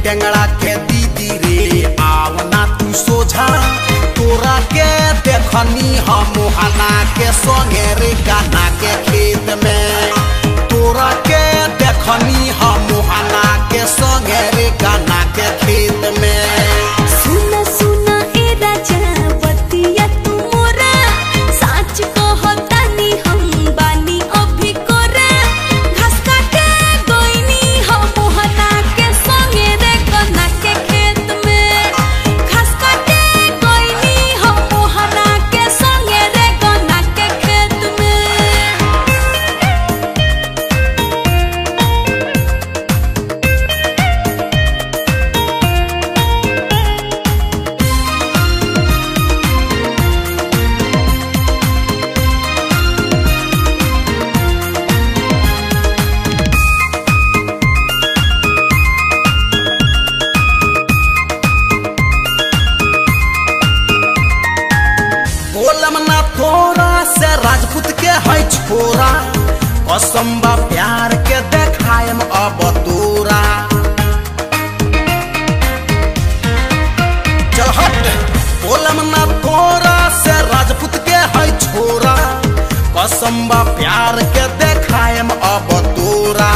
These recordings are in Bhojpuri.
टेंगड़ा के दीदी रे आवना तू सोझा तोरा के देखनी हम मोहना के संगे रे गाना के खेत में तोरा के देखनी हम मोहना के संगे रे गाना के खेत में। सुना सुना ए राजा बतिया तू मोरा साच कहतानी हम बानी अभी कोरा घास काटे गइनी हम मोहना के संगे रे गाना के खेत में घास काटे गइनी हम मोहना के संगे रे गाना के खेत में। बोलम ना थोड़ा से राजपूत के है छोरा कसम बा प्यार के देखायम अब तोरा चल हट। बोलम ना थोड़ा से राजपूत के है छोरा कसम बा प्यार के देखायम अब तोरा।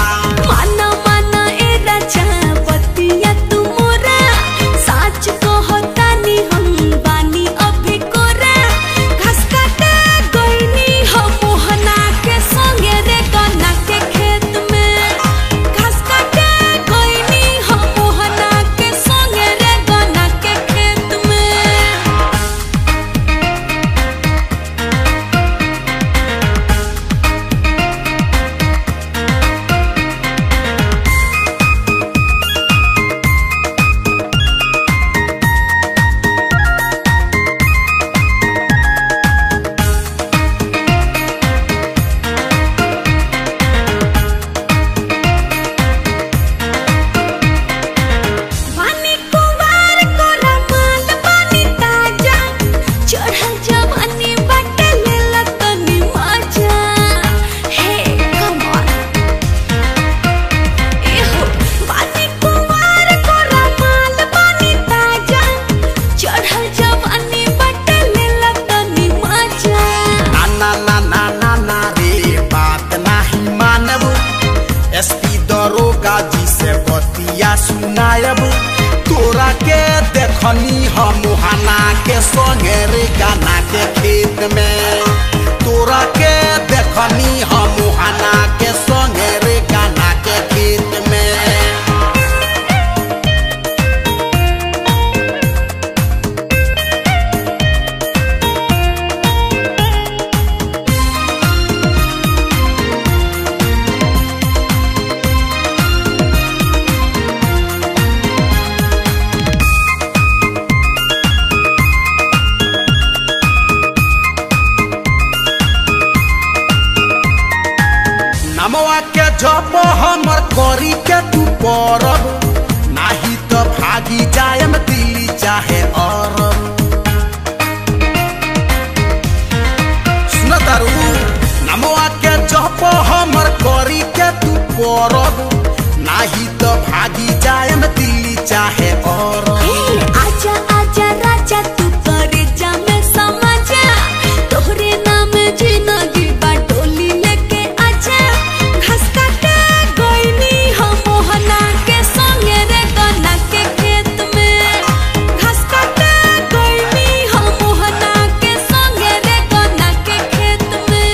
माना माना ए राजा बतिया तू मोरा साच कहतानी हम बानी अभी कोरा घास काटे गइनी हम मोहना के संगे रे गाना के खेत में घास काटे गइनी हम मोहना के संगे रे गाना के खेत में। पानी कुंवार कोरा माल पानी ताजा चढ़ल जवानी बाटे लेला तनी मजा हे कम ऑन एहो पानी कुंवार कोरा माल पानी ताजा चढ़ल जवानी बाटे लेला तनी मजा। ना ना ना ना ना ना रे बात नहीं मानब एसपी दरोगा जी से बतिया सुनायब तोरा के देखनी हम मोहना के संगे रे गाना के खेत में तोरा के देखनी हम मोहना के संगे रे गाना के खेत में। नमवा के जब हमर करी के तू परब नाही तो भागी जायम दिल्ली चाहे अरब। सुन तारू नमवा के जब हमर करी के तू परब नाही तो भागी जायम दिल्ली चाहे अरब। हे आजा आजा राजा तू करे जा में समझा तोहरे नाम जिंदगी बा डोली लेके आजा घास काटे गइनी हम मोहना के संगे रे गाना के खेत में घास काटे गइनी हम मोहना के संगे रे गाना के खेत में।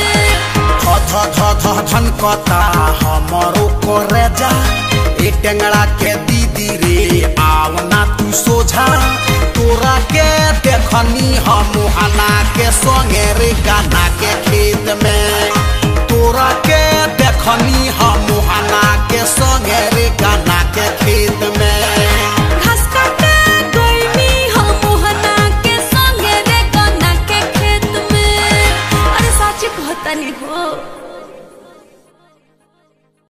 ध ध ध धनकता हमरो करे जा ए टेंगड़ा के दीदी रे आवना तू सोझा तोरा के देखनी हम मोहना के संगे रे गाना के खेत में तोरा के देखनी हम मोहना के संगे रे गाना के खेत में। घास काटे गइनी हम मोहना के संगे रे गाना के खेत में। अरे साची कहतानी हो।